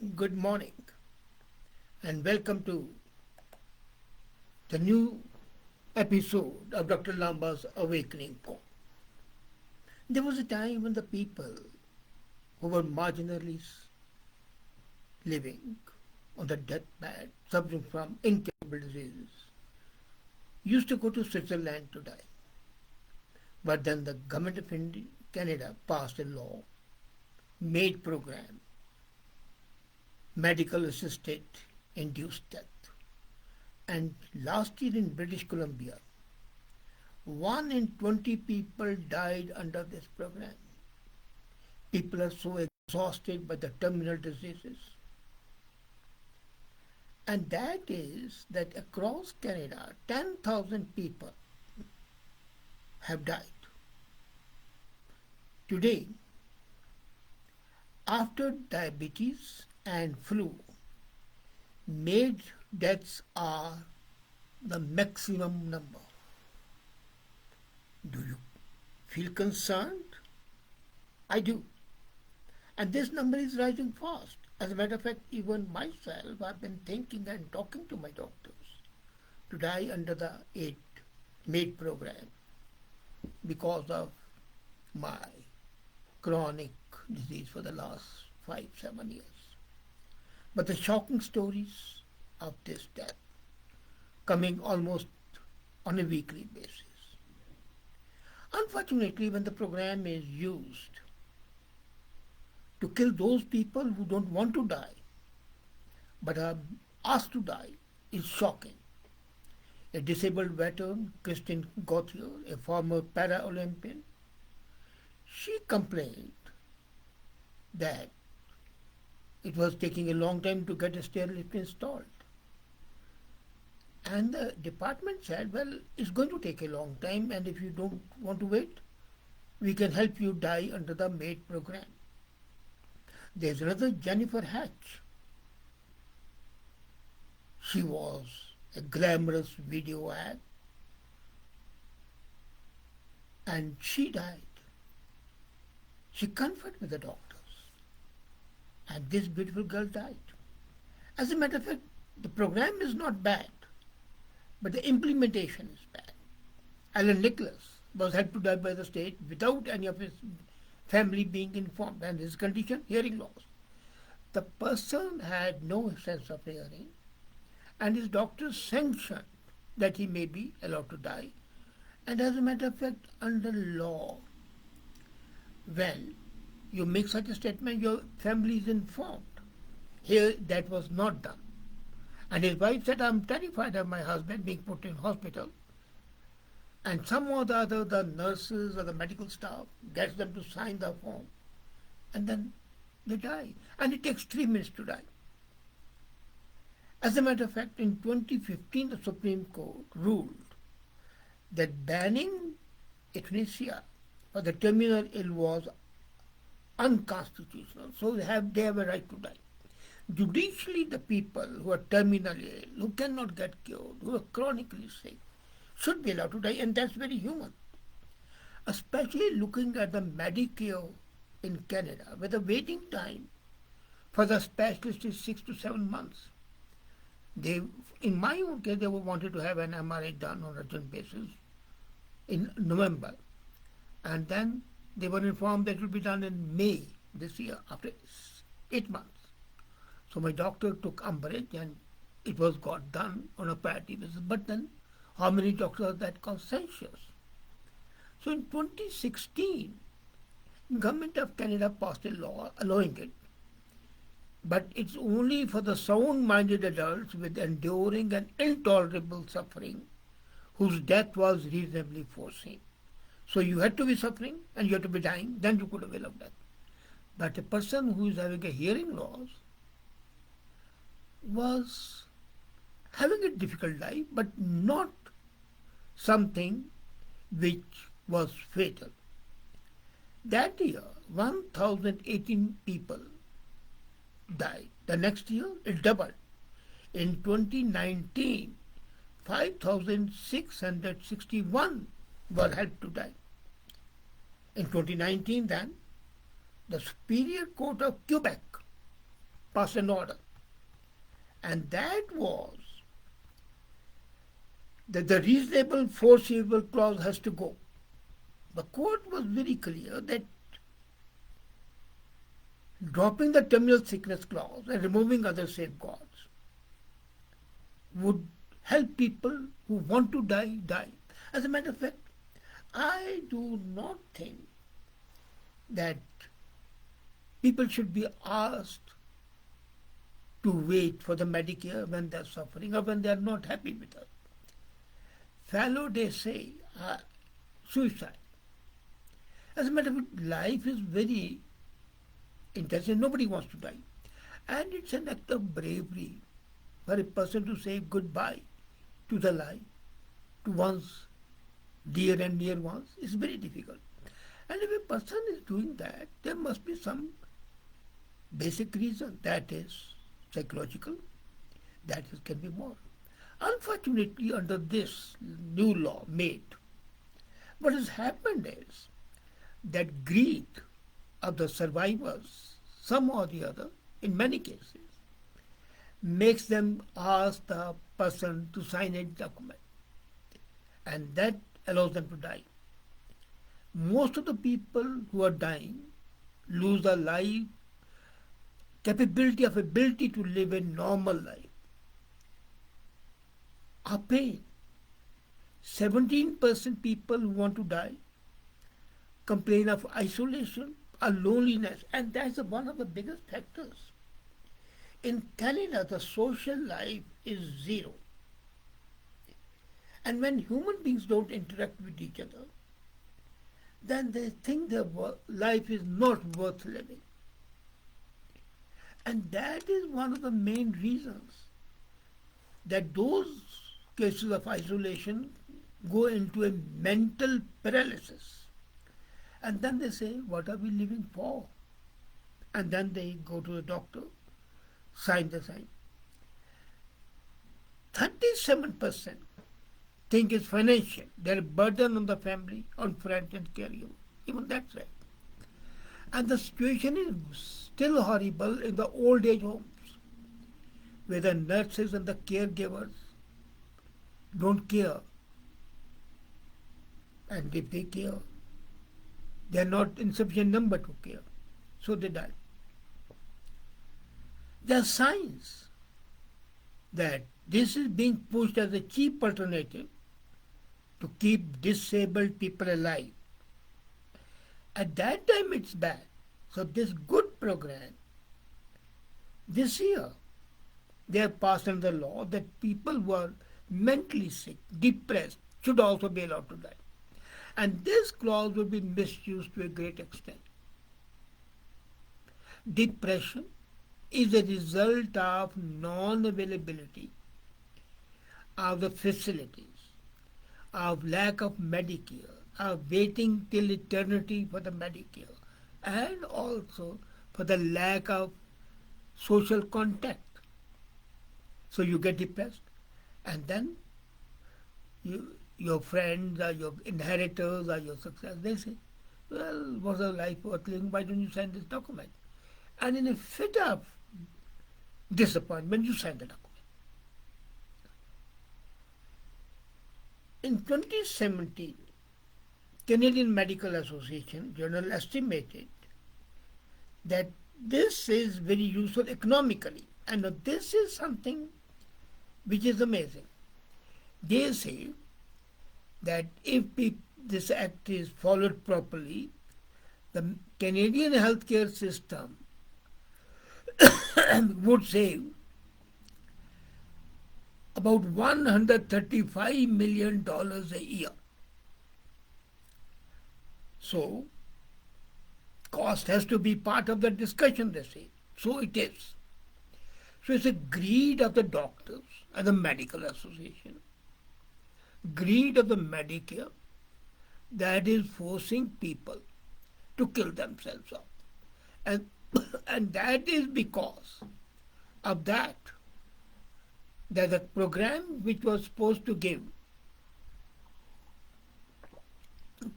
Good morning and welcome to the new episode of Dr. Lamba's Awakening Call. There was a time when the people who were marginally living on the deathbed, suffering from incurable diseases, used to go to Switzerland to die. But then the government of Canada passed a law, MAID program, medical assisted induced death. And last year in British Columbia, 1 in 20 people died under this program. People are so exhausted by the terminal diseases. And that is that across Canada, 10,000 people have died. Today, after diabetes and flu, MAID deaths are the maximum number. Do you feel concerned? I do. And this number is rising fast. As a matter of fact, even myself, I've been thinking and talking to my doctors to die under the MAID program because of my chronic disease for the last 5-7 years. But the shocking stories of this death coming almost on a weekly basis. Unfortunately, when the program is used to kill those people who don't want to die but are asked to die, is shocking. A disabled veteran, Christine Gauthier, a former para-Olympian, she complained that it was taking a long time to get a stair lift installed. And the department said, well, it's going to take a long time, and if you don't want to wait, we can help you die under the MAID program. There's another Jennifer Hatch. She was a glamorous video ad, and she died. She conferred with the doctors, and this beautiful girl died. As a matter of fact, the program is not bad, but the implementation is bad. Alan Nicholas was helped to die by the state without any of his family being informed, and his condition, hearing loss. The person had no sense of hearing, and his doctor sanctioned that he may be allowed to die. And as a matter of fact, under law, when you make such a statement, your family is informed. Here, that was not done. And his wife said, I'm terrified of my husband being put in hospital. And some or the other, the nurses or the medical staff gets them to sign the form. And then they die. And it takes 3 minutes to die. As a matter of fact, in 2015, the Supreme Court ruled that banning euthanasia for the terminal ill was unconstitutional. So they have a right to die. Judicially, the people who are terminally ill, who cannot get cured, who are chronically sick, should be allowed to die, and that's very human. Especially looking at the Medicare in Canada, where the waiting time for the specialist is 6 to 7 months. In my own case, they wanted to have an MRI done on a urgent basis in November, and then they were informed that it will be done in May this year, after 8 months. So my doctor took umbrage, and it was got done on a priority basis. But then, how many doctors are that conscientious? So in 2016, Government of Canada passed a law allowing it, but it's only for the sound-minded adults with enduring and intolerable suffering whose death was reasonably foreseen. So you had to be suffering and you had to be dying, then you could avail of death. But a person who is having a hearing loss was having a difficult life, but not something which was fatal. That year, 1,018 people died. The next year, it doubled. In 2019, 5,661 were helped to die. In 2019, then, the Superior Court of Quebec passed an order, and that was that the reasonable foreseeable clause has to go. The court was very clear that dropping the terminal sickness clause and removing other safeguards would help people who want to die, die. As a matter of fact, I do not think that people should be asked to wait for the Medicare when they're suffering or when they're not happy with it. Fallow, they say, suicide. As a matter of fact, life is very intense. Nobody wants to die. And it's an act of bravery for a person to say goodbye to the life, to one's dear and near ones. It's very difficult. And if a person is doing that, there must be some basic reason. That is psychological. That is, can be moral. Unfortunately, under this new law MAID, what has happened is that greed of the survivors, some or the other, in many cases, makes them ask the person to sign a document, and that allows them to die. Most of the people who are dying lose their life, ability to live a normal life, are pain. 17% people who want to die complain of isolation or loneliness, and that's one of the biggest factors. In Canada, the social life is zero. And when human beings don't interact with each other, then they think their life is not worth living. And that is one of the main reasons that those cases of isolation go into a mental paralysis. And then they say, what are we living for? And then they go to the doctor, sign the sign. 37% think it's financial. They're a burden on the family, on friends and caregiver. Even that's right. And the situation is still horrible in the old age homes, where the nurses and the caregivers don't care. And if they care, they are not in sufficient number to care. So they die. There are signs that this is being pushed as a cheap alternative to keep disabled people alive. At that time it's bad. So this good program, this year, they have passed under law that people who are mentally sick, depressed, should also be allowed to die. And this clause will be misused to a great extent. Depression is a result of non-availability of the facilities, of lack of Medicare, of waiting till eternity for the Medicare, and also for the lack of social contact. So you get depressed, and then your friends or your inheritors or your success, they say, well, what's a life worth living? Why don't you sign this document? And in a fit of disappointment, you sign the document. In 2017, Canadian Medical Association journal estimated that this is very useful economically. And this is something which is amazing. They say that if this act is followed properly, the Canadian healthcare system would save about $135 million a year. So, cost has to be part of the discussion, they say. So it is. So it's a greed of the doctors and the medical association, greed of the Medicare, that is forcing people to kill themselves off. And that is because of that the program which was supposed to give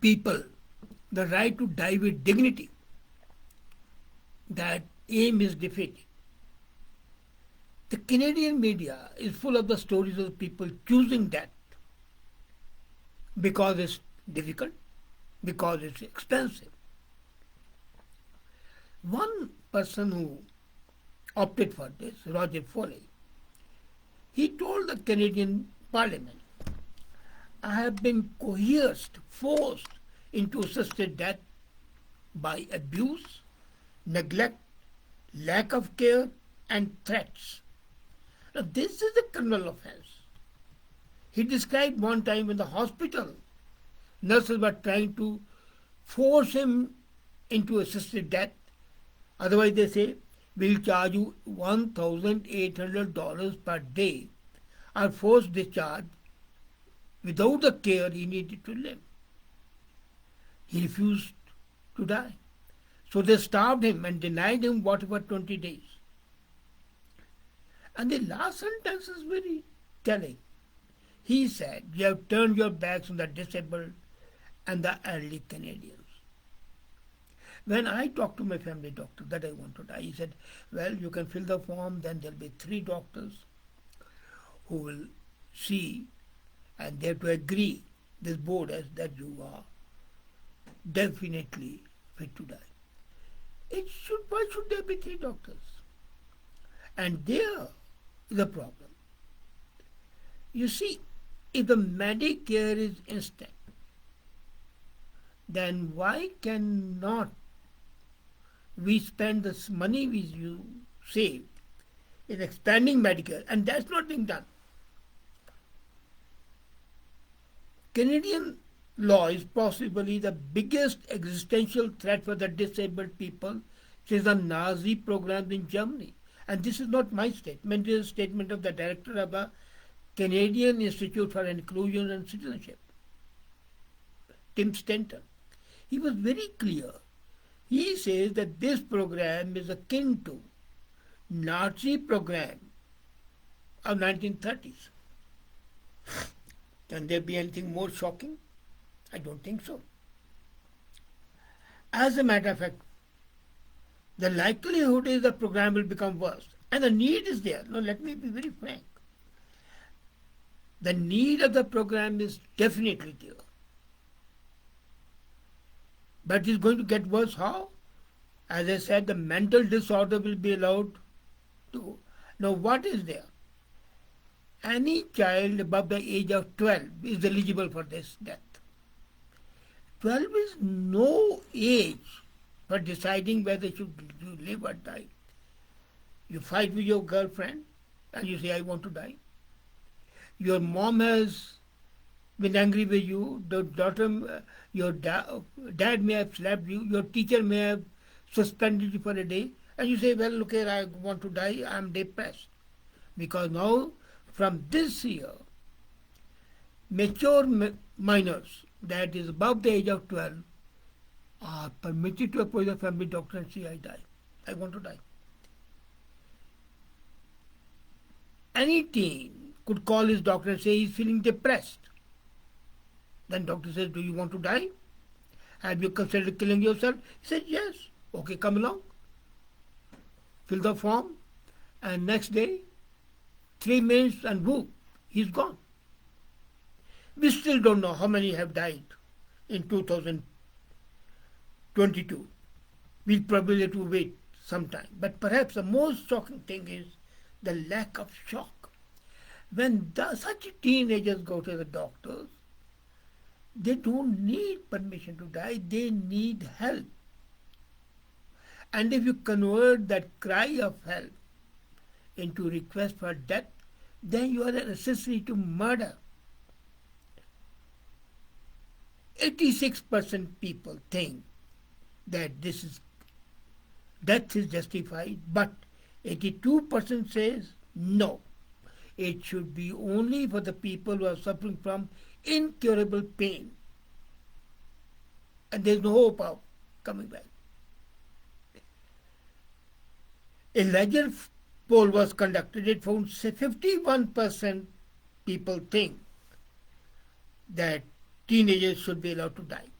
people the right to die with dignity, that aim is defeated. The Canadian media is full of the stories of people choosing death because it's difficult, because it's expensive. One person who opted for this, Roger Foley, he told the Canadian Parliament, I have been coerced, forced into assisted death by abuse, neglect, lack of care, and threats. Now, this is a criminal offense. He described one time in the hospital, nurses were trying to force him into assisted death. Otherwise, they say, we'll charge you $1,800 per day or forced discharge without the care he needed to live. He refused to die. So they starved him and denied him water for 20 days. And the last sentence is very telling. He said, you have turned your backs on the disabled and the elderly Canadians. When I talked to my family doctor that I want to die, he said, well, you can fill the form, then there'll be 3 doctors who will see and they have to agree, this board, as that you are definitely fit to die. Why should there be 3 doctors? And there is a problem. You see, if the Medicare is instant, then why cannot we spend this money we save in expanding Medicare? And that's not being done. Canadian law is possibly the biggest existential threat for the disabled people since the Nazi programs in Germany. And this is not my statement, it is a statement of the director of the Canadian Institute for Inclusion and Citizenship, Tim Stanton. He was very clear. He says that this program is akin to Nazi program of 1930s. Can there be anything more shocking? I don't think so. As a matter of fact, the likelihood is the program will become worse. And the need is there. Now let me be very frank. The need of the program is definitely there. But it's going to get worse how? As I said, the mental disorder will be allowed to. Now what is there? Any child above the age of 12 is eligible for this death. 12 is no age for deciding whether you live or die. You fight with your girlfriend and you say, I want to die. Your mom has been angry with you, your dad may have slapped you, your teacher may have suspended you for a day, and you say, well, look here, I want to die, I'm depressed. Because now, from this year, mature minors, that is above the age of 12, are permitted to approach the family doctor and say, I want to die. Any teen could call his doctor and say he's feeling depressed. Then doctor says, do you want to die? Have you considered killing yourself? He said, yes. Okay, come along. Fill the form, and next day, 3 minutes and whoop, he's gone. We still don't know how many have died in 2022. We'll probably have to wait some time. But perhaps the most shocking thing is the lack of shock. When such teenagers go to the doctors, they don't need permission to die, they need help. And if you convert that cry of help into request for death, then you are an accessory to murder. 86% people think that death is justified, but 82% says no. It should be only for the people who are suffering from incurable pain. And there's no hope of coming back. A larger poll was conducted. It found 51% people think that teenagers should be allowed to die.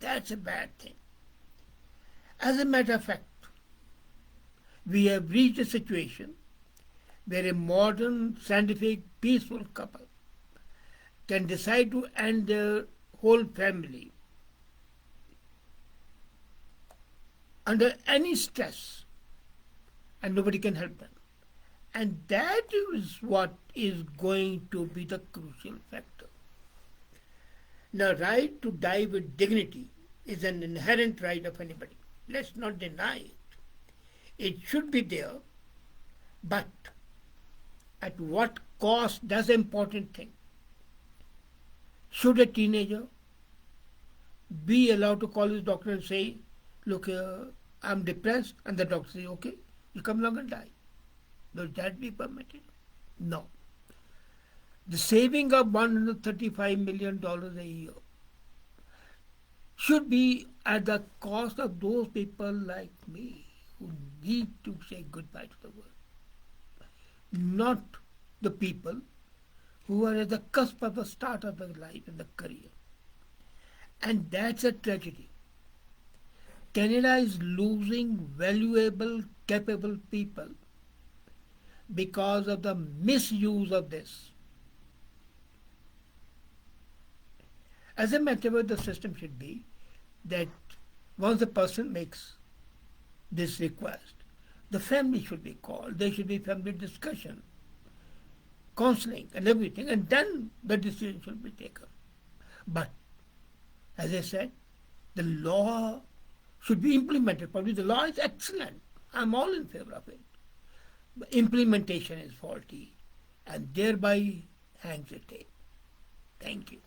That's a bad thing. As a matter of fact, we have reached a situation where a modern, scientific, peaceful couple can decide to end their whole family under any stress and nobody can help them. And that is what is going to be the crucial factor. The right to die with dignity is an inherent right of anybody. Let's not deny it. It should be there, but at what cost? That's the important thing. Should a teenager be allowed to call his doctor and say, look, I'm depressed, and the doctor say, okay, you come along and die. Will that be permitted? No. The saving of $135 million a year should be at the cost of those people like me who need to say goodbye to the world, not the people who are at the cusp of the start of their life and the career. And that's a tragedy. Canada is losing valuable, capable people because of the misuse of this. As a matter of fact, the system should be that once a person makes this request, the family should be called. There should be family discussion, counseling and everything, and then the decision should be taken. But, as I said, the law should be implemented. Probably the law is excellent. I'm all in favor of it. But implementation is faulty, and thereby hangs a tail. Thank you.